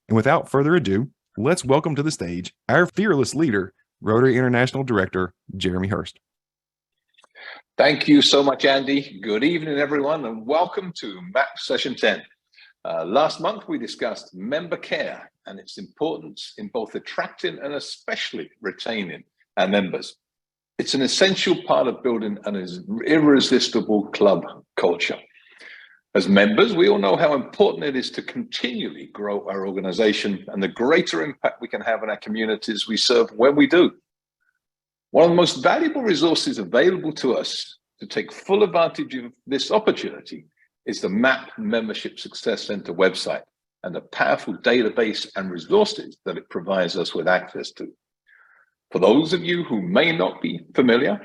And without further ado, let's welcome to the stage our fearless leader, Rotary International Director, Jeremy Hurst. Thank you so much, Andy. Good evening, everyone, and welcome to MAP Session 10. Last month, we discussed member care and its importance in both attracting and especially retaining our members. It's an essential part of building an irresistible club culture. As members, we all know how important it is to continually grow our organization and the greater impact we can have on our communities we serve when we do. One of the most valuable resources available to us to take full advantage of this opportunity is the MAP Membership Success Center website and the powerful database and resources that it provides us with access to. For those of you who may not be familiar,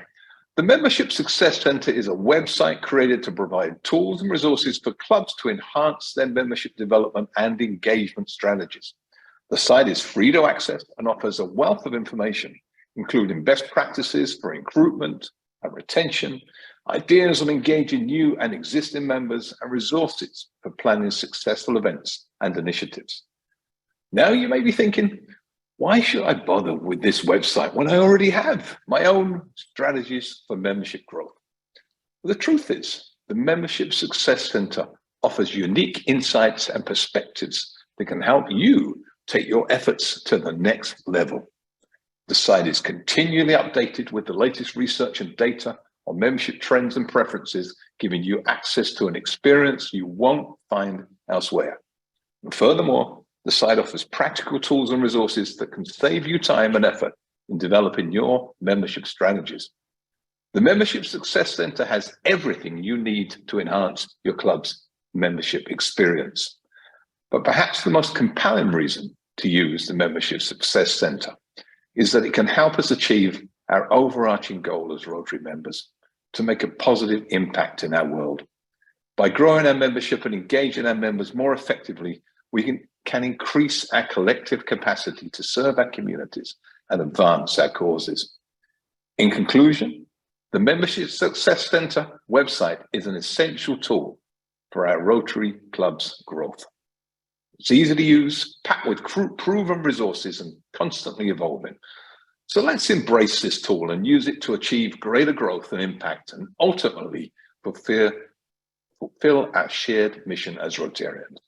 the Membership Success Center is a website created to provide tools and resources for clubs to enhance their membership development and engagement strategies. The site is free to access and offers a wealth of information, including best practices for recruitment and retention, ideas on engaging new and existing members, and resources for planning successful events and initiatives. Now you may be thinking, why should I bother with this website when I already have my own strategies for membership growth? Well, the truth is, the Membership Success Center offers unique insights and perspectives that can help you take your efforts to the next level. The site is continually updated with the latest research and data on membership trends and preferences, giving you access to an experience you won't find elsewhere. And furthermore, the site offers practical tools and resources that can save you time and effort in developing your membership strategies. The Membership Success Center has everything you need to enhance your club's membership experience. But perhaps the most compelling reason to use the Membership Success Center is that it can help us achieve our overarching goal as Rotary members to make a positive impact in our world. By growing our membership and engaging our members more effectively, we can increase our collective capacity to serve our communities and advance our causes. In conclusion, the Membership Success Center website is an essential tool for our Rotary Club's growth. It's easy to use, packed with proven resources and constantly evolving. So let's embrace this tool and use it to achieve greater growth and impact and ultimately fulfill our shared mission as Rotarians.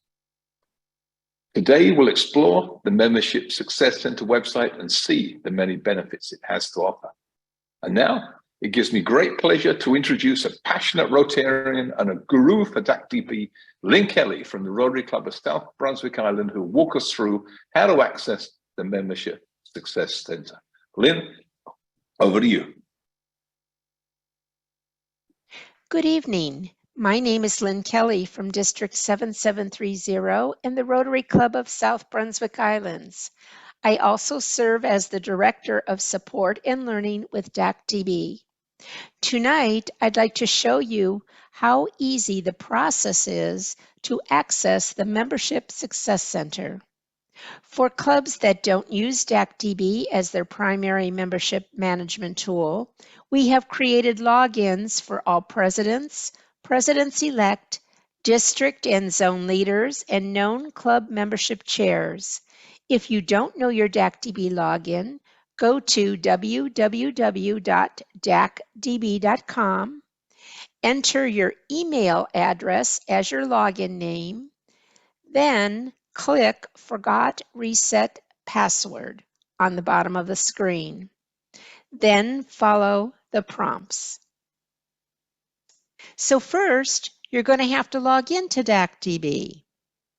Today, we'll explore the Membership Success Center website and see the many benefits it has to offer. And now, it gives me great pleasure to introduce a passionate Rotarian and a guru for DAC-DB, Lynn Kelly from the Rotary Club of South Brunswick Island, who will walk us through how to access the Membership Success Center. Lynn, over to you. Good evening. My name is Lynn Kelly from District 7730 in the Rotary Club of South Brunswick Islands. I also serve as the Director of Support and Learning with DAC-DB. Tonight, I'd like to show you how easy the process is to access the Membership Success Center. For clubs that don't use DAC-DB as their primary membership management tool, we have created logins for all presidents, presidents-elect, district and zone leaders, and known club membership chairs. If you don't know your DAC-DB login, go to www.dacdb.com, enter your email address as your login name, then click Forgot Reset Password on the bottom of the screen. Then follow the prompts. So first, you're going to have to log into DAC-DB.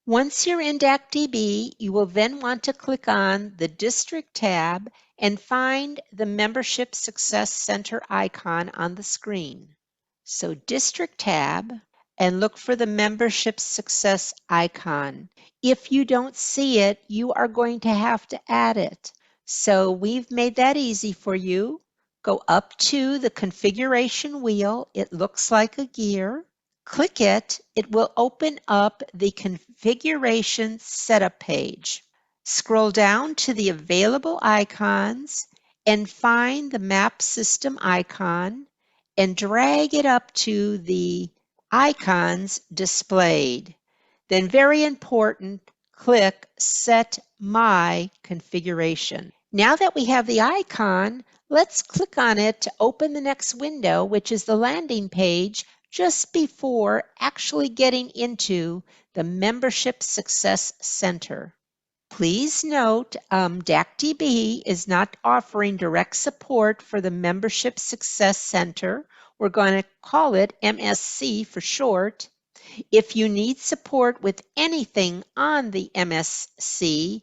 Once you're in DAC-DB, you will then want to click on the District tab and find the Membership Success Center icon on the screen. So District tab, and look for the Membership Success icon. If you don't see it, you are going to have to add it. So we've made that easy for you. Go up to the configuration wheel. It looks like a gear. Click it. It will open up the configuration setup page. Scroll down to the available icons and find the map system icon and drag it up to the icons displayed. Then, very important, click Set My Configuration. Now that we have the icon, let's click on it to open the next window, which is the landing page just before actually getting into the Membership Success Center. Please note, DACDB is not offering direct support for the Membership Success Center. We're going to call it MSC for short. If you need support with anything on the MSC,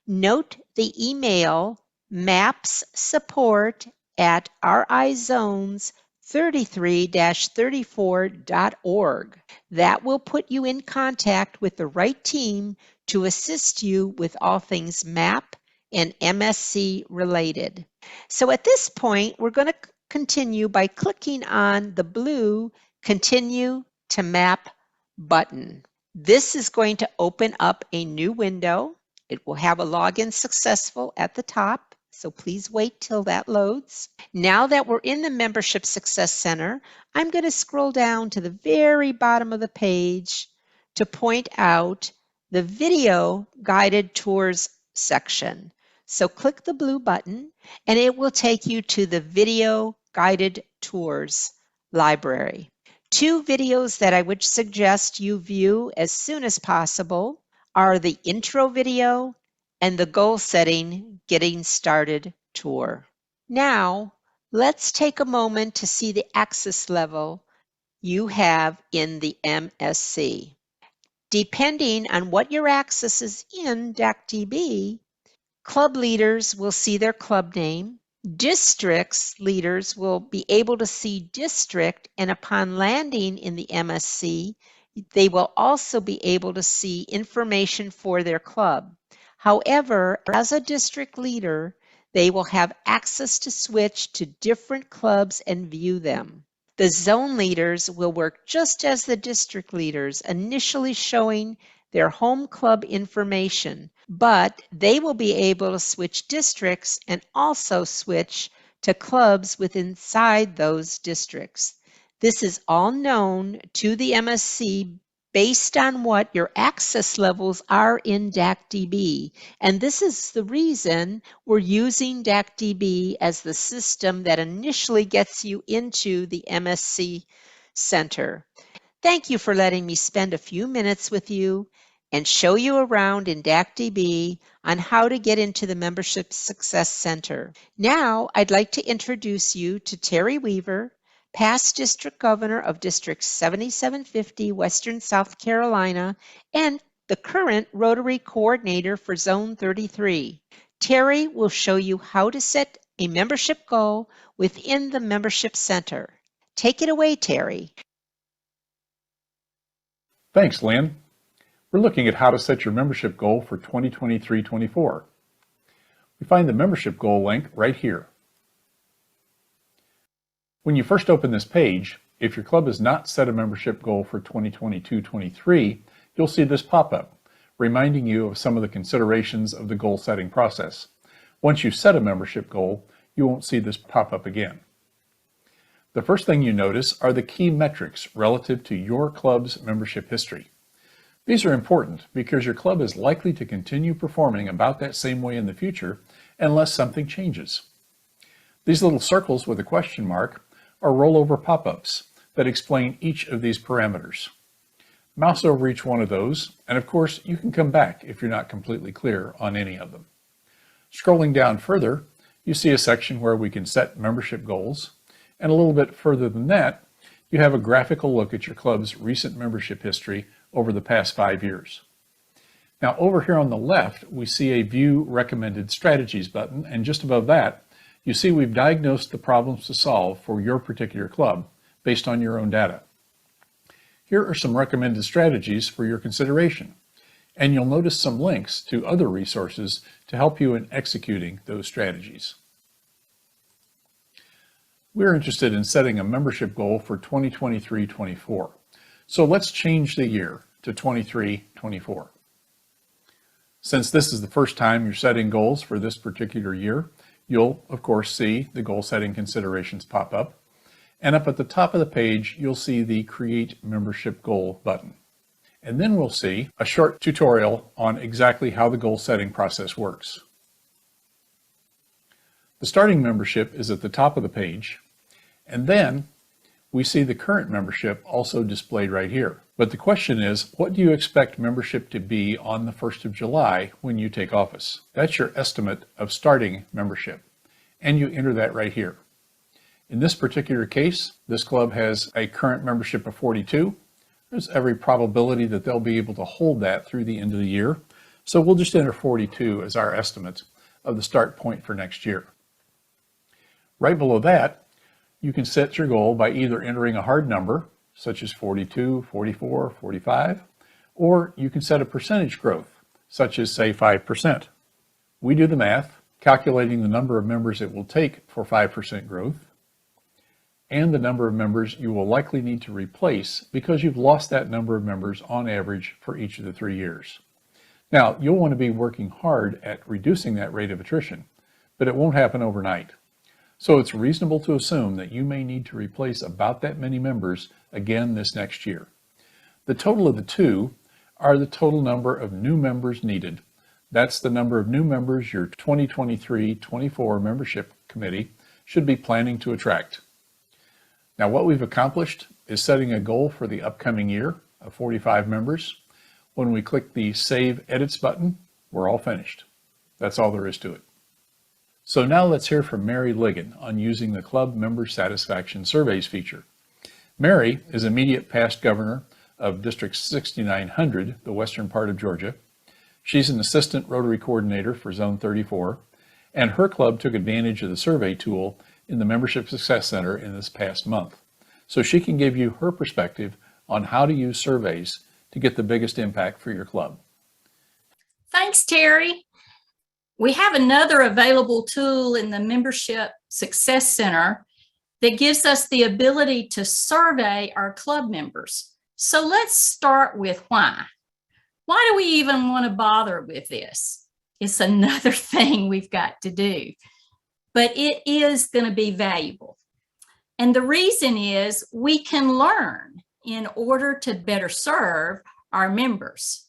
note the email mapssupport@rizones33-34.org. That will put you in contact with the right team to assist you with all things MAP and MSC related. So at this point, we're going to continue by clicking on the blue Continue to Map button. This is going to open up a new window. It will have a login successful at the top, so please wait till that loads. Now that we're in the Membership Success Center, I'm going to scroll down to the very bottom of the page to point out the Video Guided Tours section. So click the blue button and it will take you to the Video Guided Tours library. Two videos that I would suggest you view as soon as possible are the intro video and the goal setting getting started tour. Now, let's take a moment to see the access level you have in the MSC. Depending on what your access is in DACDB, club leaders will see their club name. Districts leaders will be able to see district, and upon landing in the MSC, they will also be able to see information for their club. However, as a district leader, they will have access to switch to different clubs and view them. The zone leaders will work just as the district leaders, initially showing their home club information, but they will be able to switch districts and also switch to clubs within inside those districts. This is all known to the MSC based on what your access levels are in DACDB. And this is the reason we're using DACDB as the system that initially gets you into the MSC Center. Thank you for letting me spend a few minutes with you and show you around in DACDB on how to get into the Membership Success Center. Now, I'd like to introduce you to Terry Weaver, past District Governor of District 7750, Western South Carolina, and the current Rotary Coordinator for Zone 33. Terry will show you how to set a membership goal within the Membership Center. Take it away, Terry. Thanks, Lynn. We're looking at how to set your membership goal for 2023-24. We find the membership goal link right here. When you first open this page, if your club has not set a membership goal for 2022-23, you'll see this pop up, reminding you of some of the considerations of the goal setting process. Once you set a membership goal, you won't see this pop up again. The first thing you notice are the key metrics relative to your club's membership history. These are important because your club is likely to continue performing about that same way in the future unless something changes. These little circles with a question mark are rollover pop-ups that explain each of these parameters. Mouse over each one of those, and of course you can come back if you're not completely clear on any of them. Scrolling down further, you see a section where we can set membership goals, and a little bit further than that, you have a graphical look at your club's recent membership history over the past 5 years. Now over here on the left, we see a View Recommended Strategies button, and just above that, you see we've diagnosed the problems to solve for your particular club based on your own data. Here are some recommended strategies for your consideration, and you'll notice some links to other resources to help you in executing those strategies. We're interested in setting a membership goal for 2023-24. So let's change the year to 23-24. Since this is the first time you're setting goals for this particular year, you'll of course see the goal setting considerations pop up. And up at the top of the page, you'll see the Create Membership Goal button. And then we'll see a short tutorial on exactly how the goal setting process works. The starting membership is at the top of the page, and then we see the current membership also displayed right here. But the question is, what do you expect membership to be on the 1st of July when you take office? That's your estimate of starting membership, and you enter that right here. In this particular case, this club has a current membership of 42. There's every probability that they'll be able to hold that through the end of the year. So we'll just enter 42 as our estimate of the start point for next year. Right below that, you can set your goal by either entering a hard number, such as 42, 44, 45, or you can set a percentage growth, such as, say, 5%. We do the math, calculating the number of members it will take for 5% growth, and the number of members you will likely need to replace because you've lost that number of members on average for each of the 3 years. Now, you'll want to be working hard at reducing that rate of attrition, but it won't happen overnight. So it's reasonable to assume that you may need to replace about that many members again this next year. The total of the two are the total number of new members needed. That's the number of new members your 2023-24 membership committee should be planning to attract. Now, what we've accomplished is setting a goal for the upcoming year of 45 members. When we click the Save Edits button, we're all finished. That's all there is to it. So now let's hear from Mary Ligon on using the Club Member Satisfaction Surveys feature. Mary is immediate past governor of District 6900, the western part of Georgia. She's an assistant Rotary coordinator for Zone 34, and her club took advantage of the survey tool in the Membership Success Center in this past month. So she can give you her perspective on how to use surveys to get the biggest impact for your club. Thanks, Terry. We have another available tool in the Membership Success Center that gives us the ability to survey our club members. So let's start with why. Why do we even want to bother with this? It's another thing we've got to do, but it is going to be valuable. And the reason is we can learn in order to better serve our members.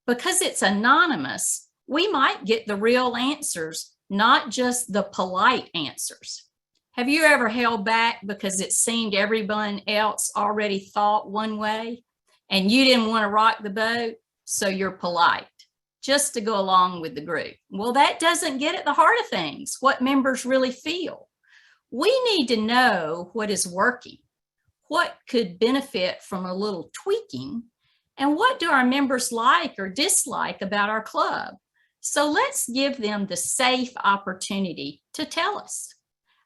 Because it's anonymous, we might get the real answers, not just the polite answers. Have you ever held back because it seemed everyone else already thought one way and you didn't want to rock the boat, so you're polite just to go along with the group? Well, that doesn't get at the heart of things, what members really feel. We need to know what is working, what could benefit from a little tweaking, and what do our members like or dislike about our club. So let's give them the safe opportunity to tell us.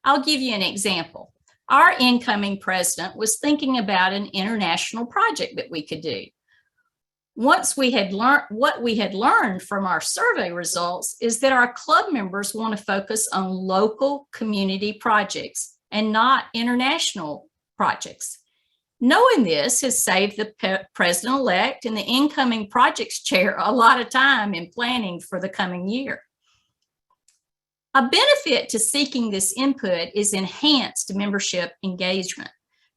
I'll give you an example. Our incoming president was thinking about an international project that we could do. Once we had learned what we had learned from our survey results is that our club members want to focus on local community projects and not international projects. Knowing this has saved the president-elect and the incoming projects chair a lot of time in planning for the coming year. A benefit to seeking this input is enhanced membership engagement.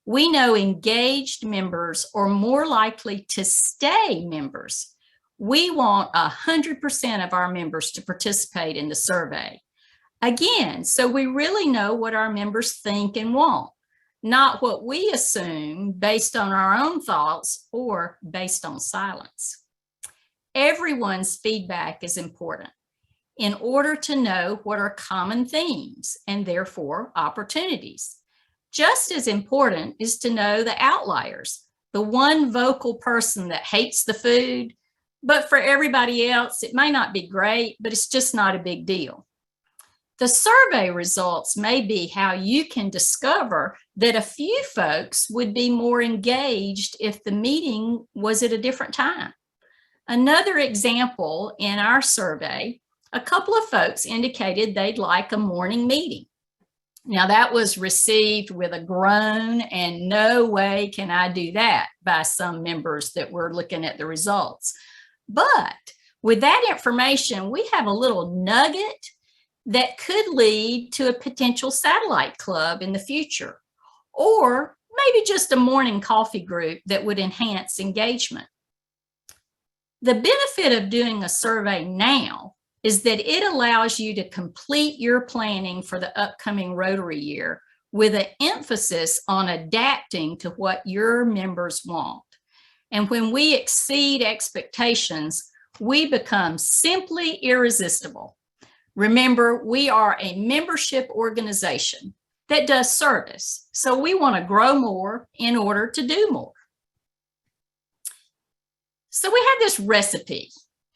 We know engaged members are more likely to stay members. We want 100% of our members to participate in the survey. Again, so we really know what our members think and want, not what we assume based on our own thoughts or based on silence. Everyone's feedback is important in order to know what are common themes and therefore opportunities. Just as important is to know the outliers, the one vocal person that hates the food, but for everybody else, it may not be great, but it's just not a big deal. The survey results may be how you can discover that a few folks would be more engaged if the meeting was at a different time. Another example in our survey, a couple of folks indicated they'd like a morning meeting. Now that was received with a groan and no way can I do that by some members that were looking at the results. But with that information, we have a little nugget that could lead to a potential satellite club in the future, or maybe just a morning coffee group that would enhance engagement. The benefit of doing a survey now is that it allows you to complete your planning for the upcoming Rotary year with an emphasis on adapting to what your members want. And when we exceed expectations, we become simply irresistible. Remember, we are a membership organization that does service, so we want to grow more in order to do more. So we have this recipe.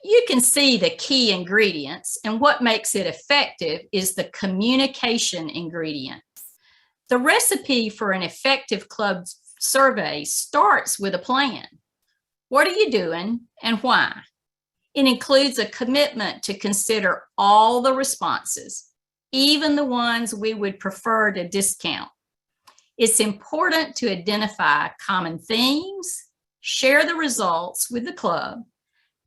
You can see the key ingredients, and what makes it effective is the communication ingredient. The recipe for an effective club survey starts with a plan. What are you doing and why? It includes a commitment to consider all the responses, even the ones we would prefer to discount. It's important to identify common themes, share the results with the club,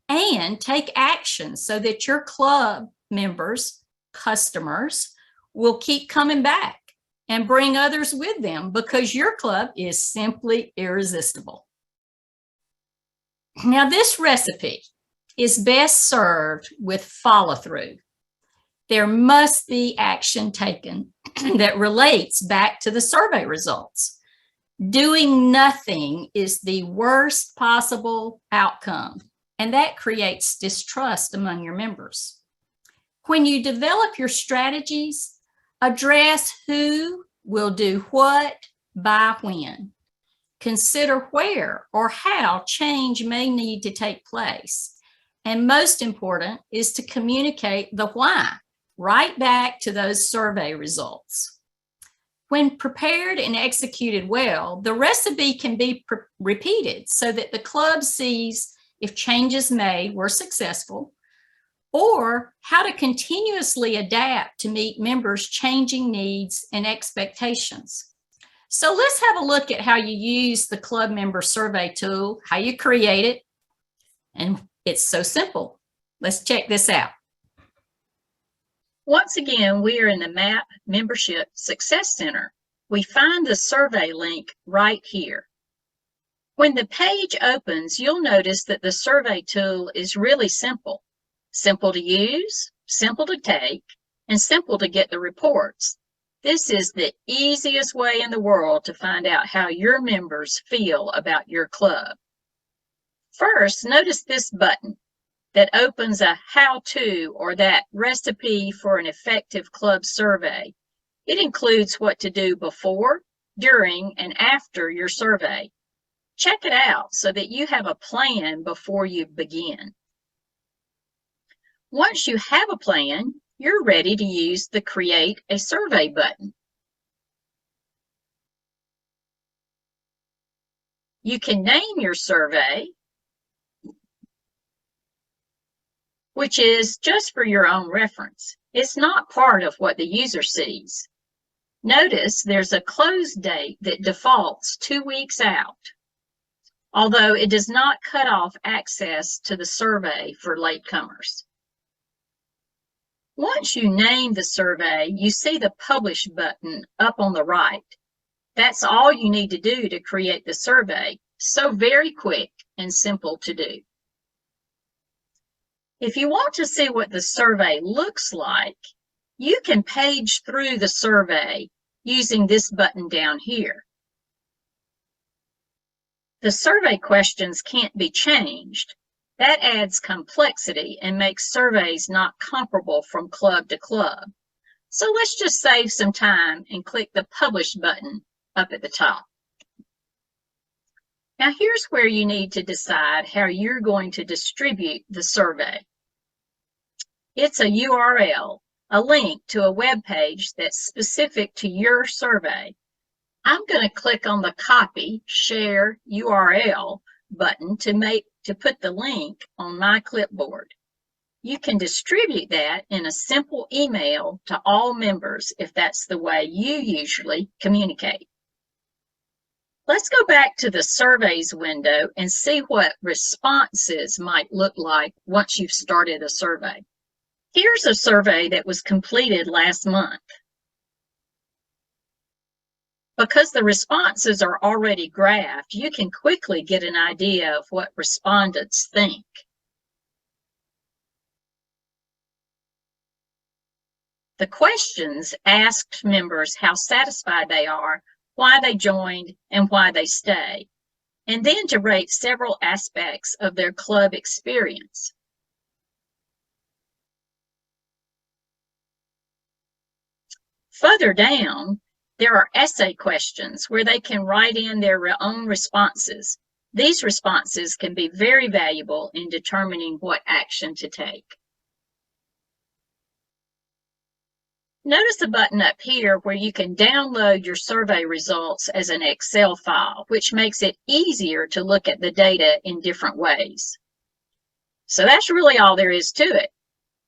and take action so that your club members, customers, will keep coming back and bring others with them because your club is simply irresistible. Now, this recipe is best served with follow-through. There must be action taken that relates back to the survey results. Doing nothing is the worst possible outcome, and that creates distrust among your members. When you develop your strategies, address who will do what by when. Consider where or how change may need to take place. And most important is to communicate the why right back to those survey results. When prepared and executed well, the recipe can be repeated so that the club sees if changes made were successful, or how to continuously adapt to meet members' changing needs and expectations. So let's have a look at how you use the club member survey tool, how you create it, and it's so simple. Let's check this out. Once again, we are in the MAP Membership Success Center. We find the survey link right here. When the page opens, you'll notice that the survey tool is really simple. Simple to use, simple to take, and simple to get the reports. This is the easiest way in the world to find out how your members feel about your club. First, notice this button that opens a how-to or that recipe for an effective club survey. It includes what to do before, during, and after your survey. Check it out so that you have a plan before you begin. Once you have a plan, you're ready to use the Create a Survey button. You can name your survey, which is just for your own reference. It's not part of what the user sees. Notice there's a close date that defaults 2 weeks out, although it does not cut off access to the survey for latecomers. Once you name the survey, you see the Publish button up on the right. That's all you need to do to create the survey, so very quick and simple to do. If you want to see what the survey looks like, you can page through the survey using this button down here. The survey questions can't be changed. That adds complexity and makes surveys not comparable from club to club. So let's just save some time and click the Publish button up at the top. Now here's where you need to decide how you're going to distribute the survey. It's a URL, a link to a web page that's specific to your survey. I'm going to click on the Copy Share URL button to put the link on my clipboard. You can distribute that in a simple email to all members if that's the way you usually communicate. Let's go back to the Surveys window and see what responses might look like once you've started a survey. Here's a survey that was completed last month. Because the responses are already graphed, you can quickly get an idea of what respondents think. The questions asked members how satisfied they are, why they joined, and why they stay, and then to rate several aspects of their club experience. Further down, there are essay questions where they can write in their own responses. These responses can be very valuable in determining what action to take. Notice the button up here where you can download your survey results as an Excel file, which makes it easier to look at the data in different ways. So that's really all there is to it.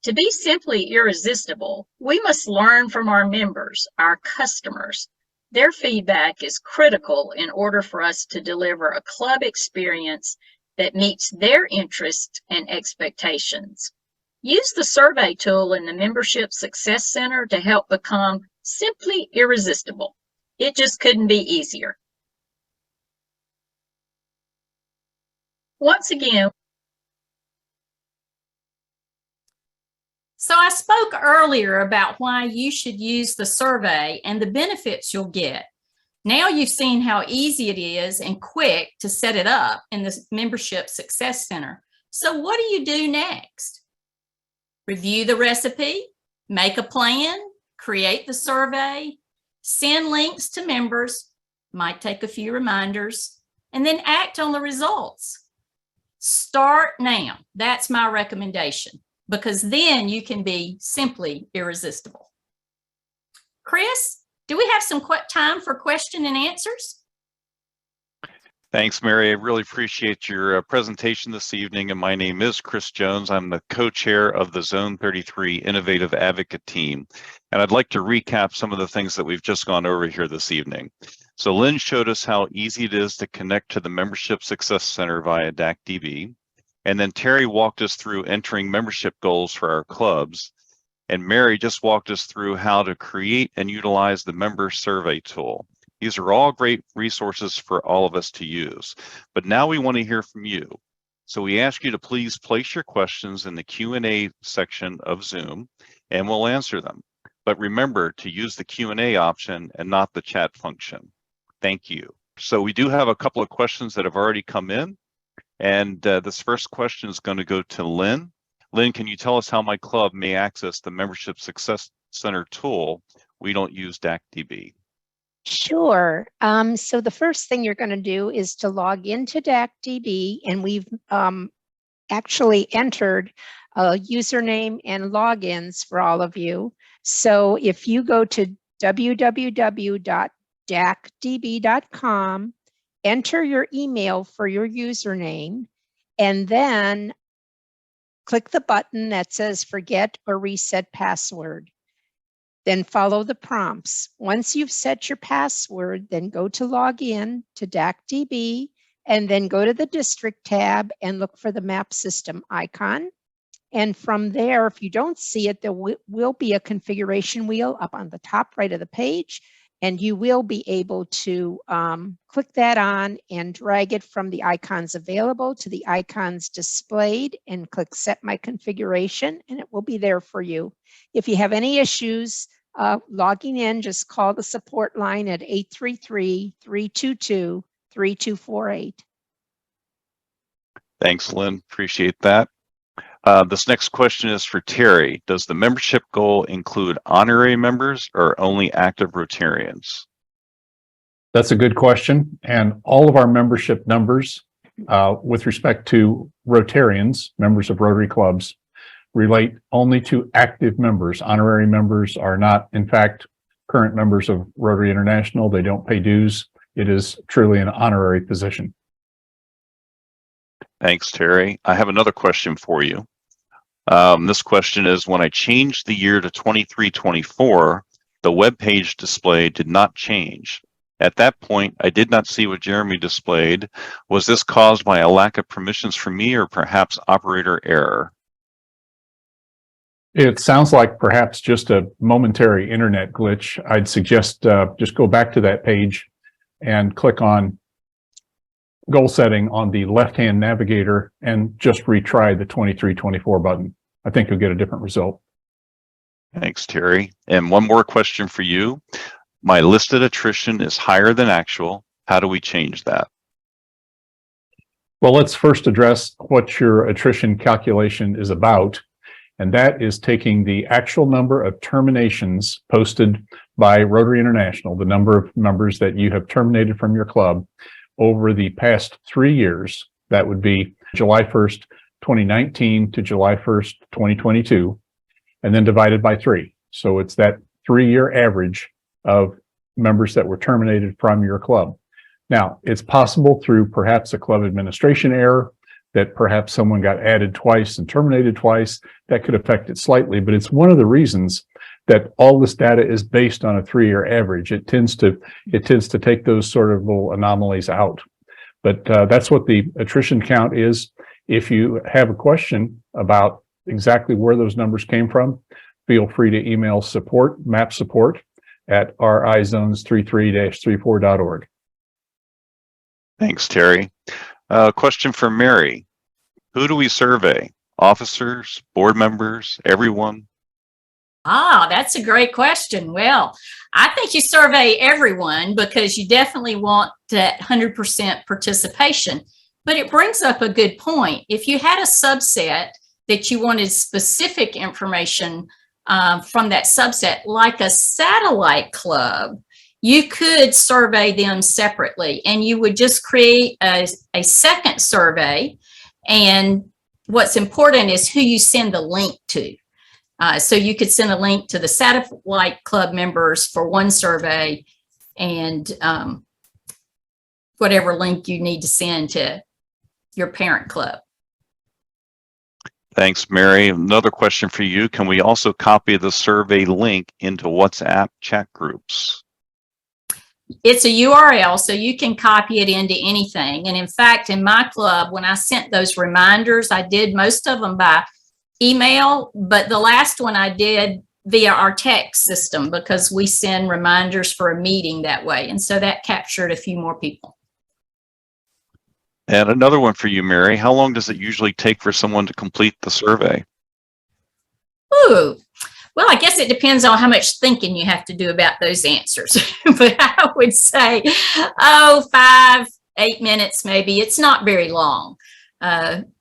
To be simply irresistible, we must learn from our members, our customers. Their feedback is critical in order for us to deliver a club experience that meets their interests and expectations. Use the survey tool in the Membership Success Center to help become simply irresistible. It just couldn't be easier. Once again, So I spoke earlier about why you should use the survey and the benefits you'll get. Now you've seen how easy it is and quick to set it up in the Membership Success Center. So what do you do next? Review the recipe, make a plan, create the survey, send links to members, might take a few reminders, and then act on the results. Start now. That's my recommendation, because then you can be simply irresistible. Chris, do we have some time for question and answers? Thanks, Mary. I really appreciate your presentation this evening. And my name is Chris Jones. I'm the co-chair of the Zone 33 Innovative Advocate Team. And I'd like to recap some of the things that we've just gone over here this evening. So Lynn showed us how easy it is to connect to the Membership Success Center via DACDB. And then Terry walked us through entering membership goals for our clubs. And Mary just walked us through how to create and utilize the member survey tool. These are all great resources for all of us to use. But now we want to hear from you. So we ask you to please place your questions in the Q&A section of Zoom, and we'll answer them. But remember to use the Q&A option and not the chat function. Thank you. So we do have a couple of questions that have already come in. And this first question is going to go to Lynn. Lynn, can you tell us how my club may access the Membership Success Center tool? We don't use DACDB. Sure. So the first thing you're going to do is to log into DACDB, and we've actually entered a username and logins for all of you. So if you go to www.dacdb.com, enter your email for your username, and then click the button that says forget or reset password. Then follow the prompts. Once you've set your password, then go to log in to DACDB, and then go to the district tab and look for the map system icon. And from there, if you don't see it, there will be a configuration wheel up on the top right of the page, and you will be able to click that on and drag it from the icons available to the icons displayed and click Set My Configuration, and it will be there for you. If you have any issues logging in, just call the support line at 833-322-3248. Thanks, Lynn. Appreciate that. This next question is for Terry. Does the membership goal include honorary members or only active Rotarians? That's a good question. And all of our membership numbers with respect to Rotarians, members of Rotary clubs, relate only to active members. Honorary members are not, in fact, current members of Rotary International. They don't pay dues. It is truly an honorary position. Thanks, Terry. I have another question for you. This question is, when I changed the year to 23-24, the web page display did not change. At that point, I did not see what Jeremy displayed. Was this caused by a lack of permissions from me or perhaps operator error? It sounds like perhaps just a momentary internet glitch. I'd suggest just go back to that page and click on goal setting on the left-hand navigator and just retry the 23-24 button. I think you'll get a different result. Thanks, Terry. And one more question for you. My listed attrition is higher than actual. How do we change that? Well, let's first address what your attrition calculation is about, and that is taking the actual number of terminations posted by Rotary International, the number of members that you have terminated from your club over the past 3 years. That would be July 1st, 2019 to July 1st, 2022, and then divided by 3. So it's that 3-year average of members that were terminated from your club. Now, it's possible through perhaps a club administration error that perhaps someone got added twice and terminated twice. That could affect it slightly, but it's one of the reasons that all this data is based on a 3-year average. It tends to take those sort of little anomalies out. But that's what the attrition count is. If you have a question about exactly where those numbers came from, feel free to email support, map support at rizones33-34.org. Thanks, Terry. Question for Mary. Who do we survey? Officers, board members, everyone? That's a great question. Well, I think you survey everyone because you definitely want that 100% participation. But it brings up a good point. If you had a subset that you wanted specific information from that subset, like a satellite club, you could survey them separately, and you would just create a second survey. And what's important is who you send the link to. So you could send a link to the satellite club members for one survey, and whatever link you need to send to your parent club. Thanks, Mary. Another question for you. Can we also copy the survey link into WhatsApp chat groups? It's a URL, so you can copy it into anything. And in fact, in my club, when I sent those reminders, I did most of them by email, but the last one I did via our text system because we send reminders for a meeting that way. And so that captured a few more people. And another one for you, Mary. How long does it usually take for someone to complete the survey? Ooh. Well, I guess it depends on how much thinking you have to do about those answers. But I would say, 5, 8 minutes maybe. It's not very long.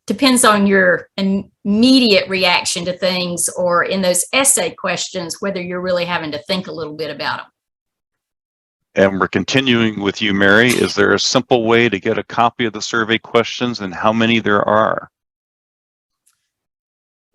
Depends on your immediate reaction to things, or in those essay questions, whether you're really having to think a little bit about them. And we're continuing with you, Mary. Is there a simple way to get a copy of the survey questions, and how many there are?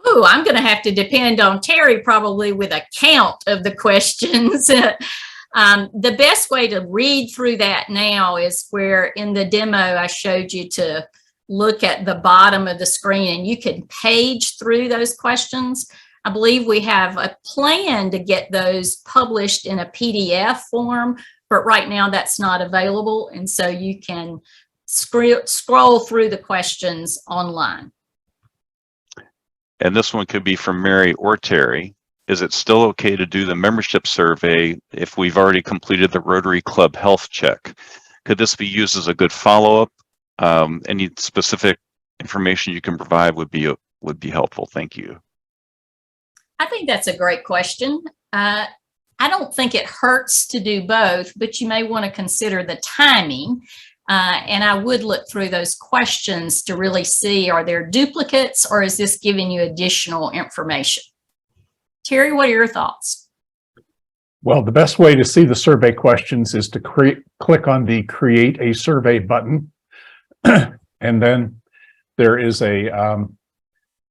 Ooh, I'm going to have to depend on Terry probably with a count of the questions. The best way to read through that now is where in the demo I showed you to look at the bottom of the screen, and you can page through those questions. I believe we have a plan to get those published in a PDF form, but right now that's not available. And so you can scroll through the questions online. And this one could be from Mary or Terry. Is it still okay to do the membership survey if we've already completed the Rotary Club health check? Could this be used as a good follow-up? Any specific information you can provide would be helpful. Thank you. I think that's a great question. I don't think it hurts to do both, but you may want to consider the timing. And I would look through those questions to really see, are there duplicates, or is this giving you additional information? Terry, what are your thoughts? Well, the best way to see the survey questions is to click on the Create a Survey button. And then there is a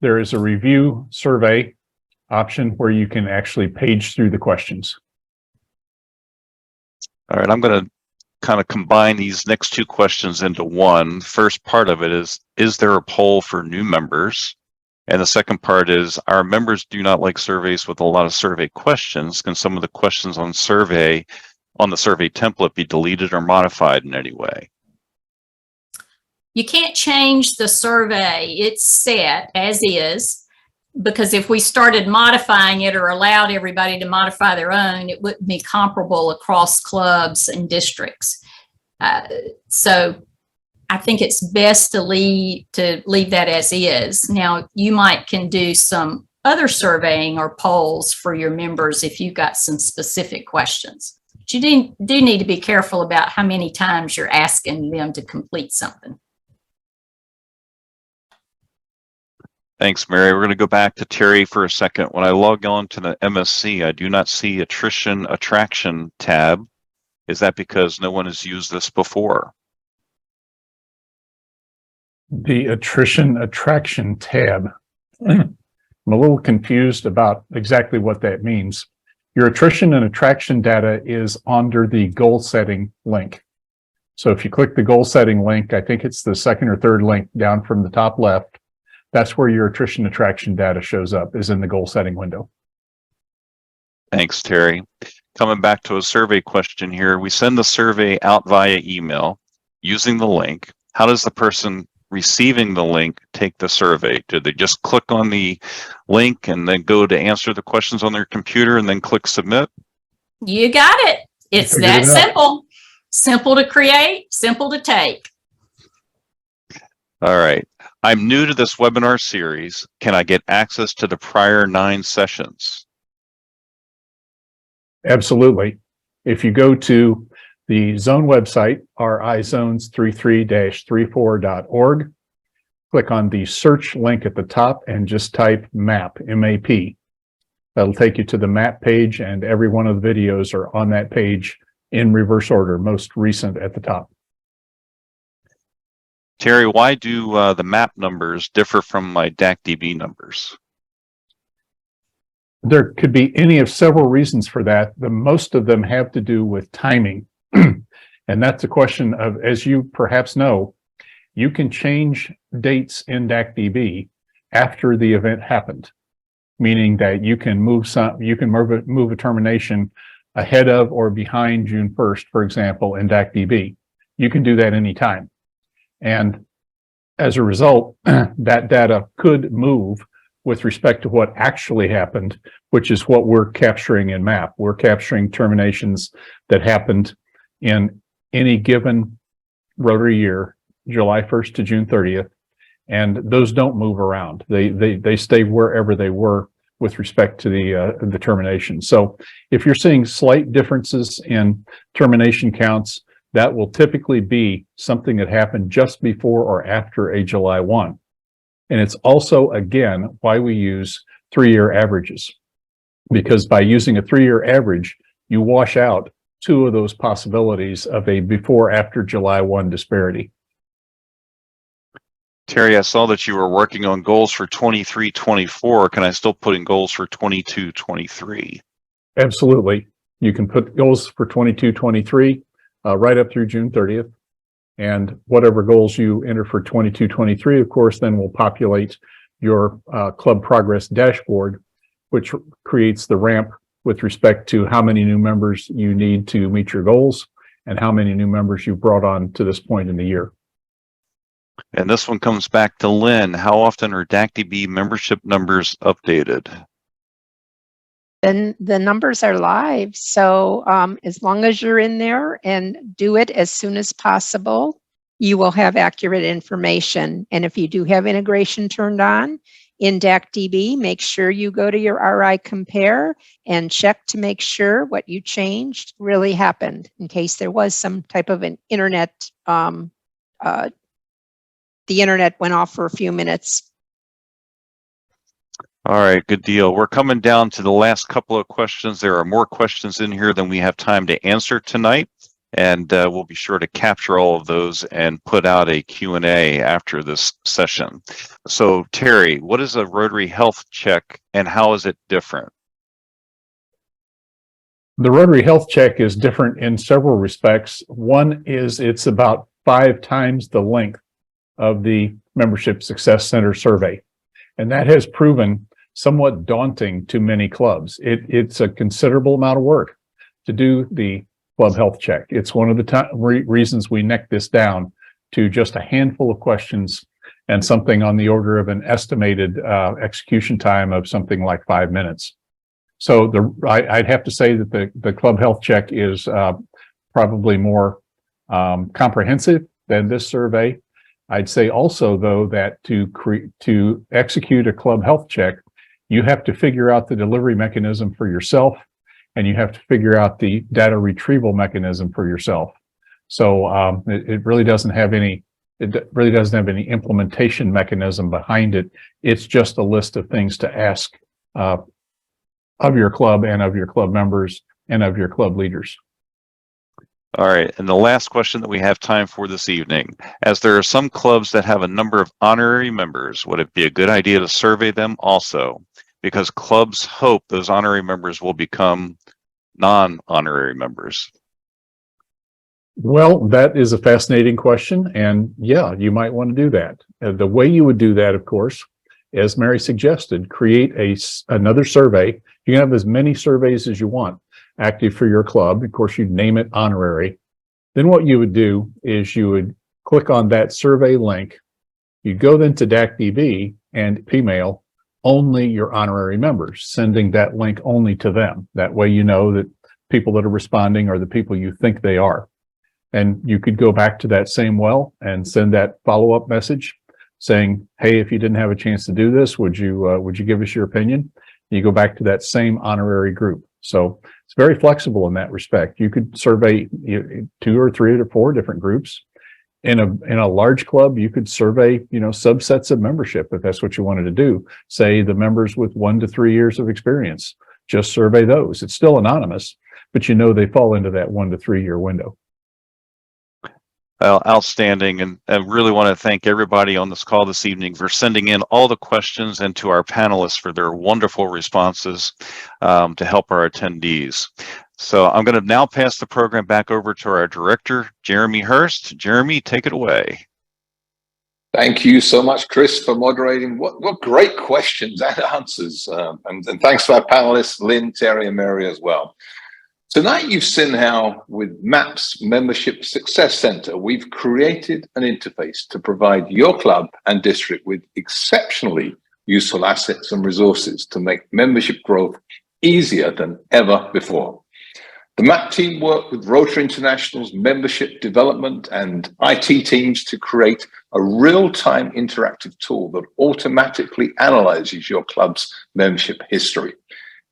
review survey option where you can actually page through the questions. All right, I'm going to kind of combine these next two questions into one. First part of it is there a poll for new members? And the second part is, our members do not like surveys with a lot of survey questions. Can some of the questions on the survey template be deleted or modified in any way? You can't change the survey. It's set as is, because if we started modifying it or allowed everybody to modify their own, it wouldn't be comparable across clubs and districts. So I think it's best to leave that as is. Now, you can do some other surveying or polls for your members if you've got some specific questions. But you do need to be careful about how many times you're asking them to complete something. Thanks, Mary. We're going to go back to Terry for a second. When I log on to the MSC, I do not see attrition attraction tab. Is that because no one has used this before? The attrition attraction tab. I'm a little confused about exactly what that means. Your attrition and attraction data is under the goal setting link. So if you click the goal setting link, I think it's the second or third link down from the top left. That's where your attrition attraction data shows up, is in the goal setting window. Thanks, Terry. Coming back to a survey question here. We send the survey out via email using the link. How does the person receiving the link take the survey? Do they just click on the link and then go to answer the questions on their computer and then click submit? You got it. It's that simple. Simple to create, simple to take. All right. I'm new to this webinar series. Can I get access to the prior 9 sessions? Absolutely. If you go to the zone website, rizones33-34.org, click on the search link at the top and just type MAP, M-A-P. That'll take you to the MAP page, and every one of the videos are on that page in reverse order, most recent at the top. Terry, why do the MAP numbers differ from my DAC-DB numbers? There could be any of several reasons for that. Most of them have to do with timing. And that's a question of, as you perhaps know, you can change dates in DAC-DB after the event happened, meaning that you can move a termination ahead of or behind June 1st, for example, in DAC-DB. You can do that anytime. And as a result, that data could move with respect to what actually happened, which is what we're capturing in MAP. We're capturing terminations that happened in any given Rotary year, July 1st to June 30th, and those don't move around. They stay wherever they were with respect to the termination. So if you're seeing slight differences in termination counts, that will typically be something that happened just before or after a July 1. And it's also, again, why we use 3-year averages, because by using a 3-year average, you wash out 2 of those possibilities of a before-after July 1 disparity. Terry, I saw that you were working on goals for 23-24. Can I still put in goals for 22-23? Absolutely. You can put goals for 22-23 right up through June 30th. And whatever goals you enter for 22-23, of course, then will populate your club progress dashboard, which creates the ramp with respect to how many new members you need to meet your goals and how many new members you've brought on to this point in the year. And this one comes back to Lynn. How often are DAC-DB membership numbers updated? Then the numbers are live. So as long as you're in there and do it as soon as possible, you will have accurate information. And if you do have integration turned on in DAC-DB, make sure you go to your RI compare and check to make sure what you changed really happened, in case there was some type of an internet, the internet went off for a few minutes. All right, good deal. We're coming down to the last couple of questions. There are more questions in here than we have time to answer tonight, and we'll be sure to capture all of those and put out a Q&A after this session. So, Terry, what is a Rotary health check and how is it different? The Rotary health check is different in several respects. One is it's about 5 times the length of the Membership Success Center survey, and that has proven somewhat daunting to many clubs. It's a considerable amount of work to do the club health check. It's one of the reasons we neck this down to just a handful of questions and something on the order of an estimated execution time of something like 5 minutes. So I'd have to say that the club health check is probably more comprehensive than this survey. I'd say also, though, that to execute a club health check, You have to figure out the delivery mechanism for yourself, and you have to figure out the data retrieval mechanism for yourself. So it really doesn't have any implementation mechanism behind it. It's just a list of things to ask of your club and of your club members and of your club leaders. All right, and the last question that we have time for this evening, as there are some clubs that have a number of honorary members, would it be a good idea to survey them also? Because clubs hope those honorary members will become non-honorary members. Well, that is a fascinating question, and yeah, you might want to do that. The way you would do that, of course, as Mary suggested, create another survey. You can have as many surveys as you want active for your club. Of course, you'd name it honorary. Then what you would do is you would click on that survey link. You go then to DACDB and email only your honorary members, sending that link only to them. That way you know that people that are responding are the people you think they are. And you could go back to that same well and send that follow-up message saying, hey, if you didn't have a chance to do this, would you give us your opinion? You go back to that same honorary group. So it's very flexible in that respect. You could survey 2 or 3 or 4 different groups. In a large club, you could survey, subsets of membership if that's what you wanted to do. Say the members with 1 to 3 years of experience, just survey those. It's still anonymous, but they fall into that 1 to 3 year window. Outstanding, and I really want to thank everybody on this call this evening for sending in all the questions and to our panelists for their wonderful responses to help our attendees. So I'm going to now pass the program back over to our director, Jeremy Hurst. Jeremy, take it away. Thank you so much, Chris, for moderating. What great questions and answers. And thanks to our panelists, Lynn, Terry, and Mary as well. Tonight, you've seen how with MAP's Membership Success Center, we've created an interface to provide your club and district with exceptionally useful assets and resources to make membership growth easier than ever before. The MAP team worked with Rotary International's membership development and IT teams to create a real-time interactive tool that automatically analyzes your club's membership history.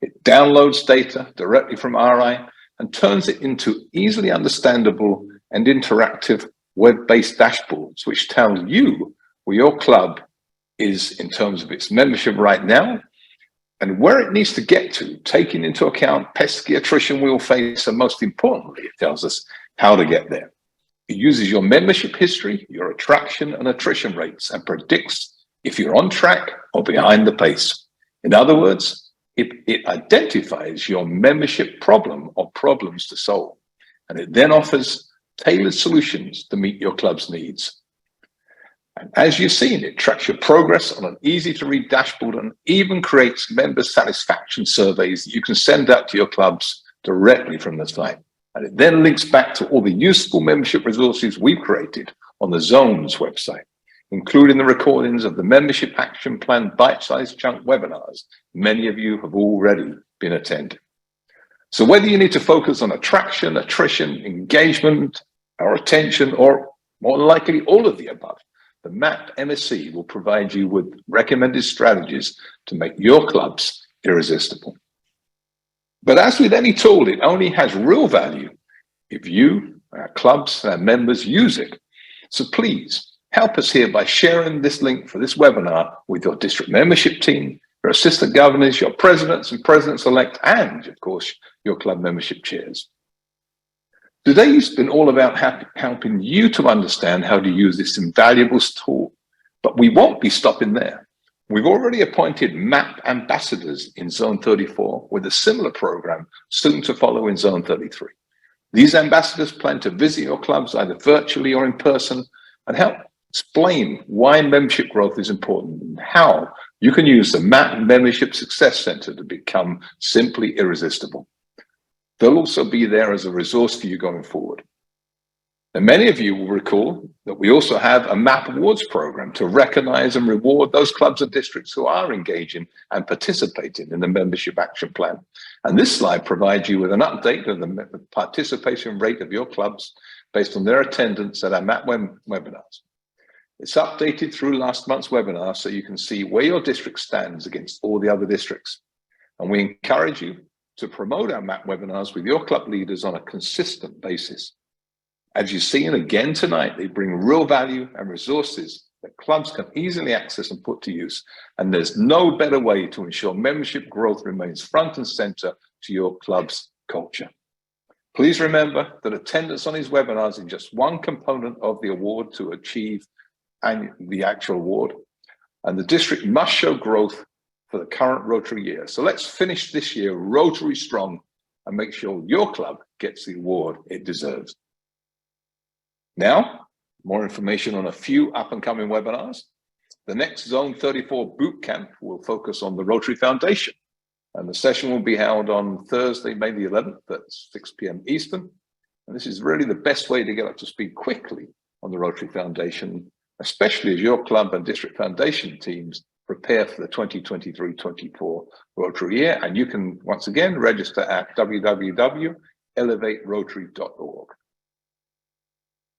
It downloads data directly from RI and turns it into easily understandable and interactive web-based dashboards, which tell you where your club is in terms of its membership right now and where it needs to get to, taking into account pesky attrition we will face, and most importantly, it tells us how to get there. It uses your membership history, your attraction and attrition rates, and predicts if you're on track or behind the pace. In other words, it identifies your membership problem or problems to solve, and it then offers tailored solutions to meet your club's needs. And as you've seen, it tracks your progress on an easy-to-read dashboard and even creates member satisfaction surveys that you can send out to your clubs directly from the site. And it then links back to all the useful membership resources we've created on the Zones website, including the recordings of the Membership Action Plan bite-sized chunk webinars many of you have already been attending. So whether you need to focus on attraction, attrition, engagement, or attention, or more likely all of the above, the MAP MSC will provide you with recommended strategies to make your clubs irresistible. But as with any tool, it only has real value if you, our clubs, and our members use it. So please, help us here by sharing this link for this webinar with your district membership team, your assistant governors, your presidents and presidents-elect, and, of course, your club membership chairs. Today's been all about helping you to understand how to use this invaluable tool, but we won't be stopping there. We've already appointed MAP ambassadors in Zone 34 with a similar program soon to follow in Zone 33. These ambassadors plan to visit your clubs either virtually or in person and help explain why membership growth is important and how you can use the MAP Membership Success Center to become simply irresistible. They'll also be there as a resource for you going forward. And many of you will recall that we also have a MAP Awards program to recognize and reward those clubs and districts who are engaging and participating in the Membership Action Plan. And this slide provides you with an update of the participation rate of your clubs based on their attendance at our MAP webinars. It's updated through last month's webinar so you can see where your district stands against all the other districts. And we encourage you to promote our MAP webinars with your club leaders on a consistent basis. As you've seen again tonight, they bring real value and resources that clubs can easily access and put to use. And there's no better way to ensure membership growth remains front and center to your club's culture. Please remember that attendance on these webinars is just one component of the award to achieve the actual award. And the district must show growth for the current Rotary year. So let's finish this year Rotary strong and make sure your club gets the award it deserves. Now, more information on a few up and coming webinars. The next Zone 34 boot camp will focus on the Rotary Foundation. And the session will be held on Thursday, May the 11th at 6 p.m. Eastern. And this is really the best way to get up to speed quickly on the Rotary Foundation, especially as your club and district foundation teams prepare for the 2023-24 Rotary year. And you can, once again, register at www.elevaterotary.org.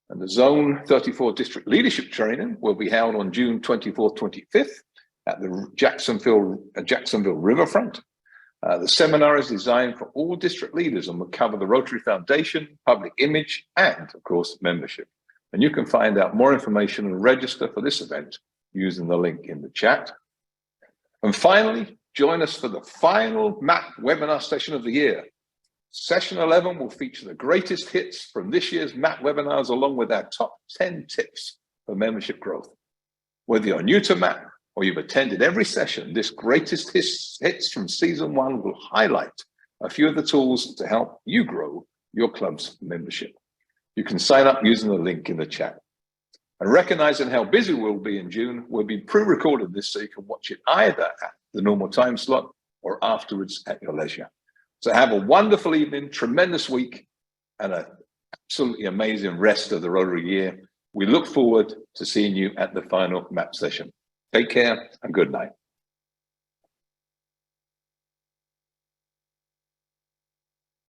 And the Zone 34 District Leadership Training will be held on June 24th, 25th at the Jacksonville Riverfront. The seminar is designed for all district leaders and will cover the Rotary Foundation, public image, and of course, membership. And you can find out more information and register for this event using the link in the chat. And finally, join us for the final MAP webinar session of the year. Session 11 will feature the greatest hits from this year's MAP webinars, along with our top 10 tips for membership growth. Whether you're new to MAP or you've attended every session, this greatest hits from season 1 will highlight a few of the tools to help you grow your club's membership. You can sign up using the link in the chat. And recognizing how busy we'll be in June, we'll be pre-recorded this so you can watch it either at the normal time slot or afterwards at your leisure. So have a wonderful evening, tremendous week, and an absolutely amazing rest of the Rotary year. We look forward to seeing you at the final MAP session. Take care and good night.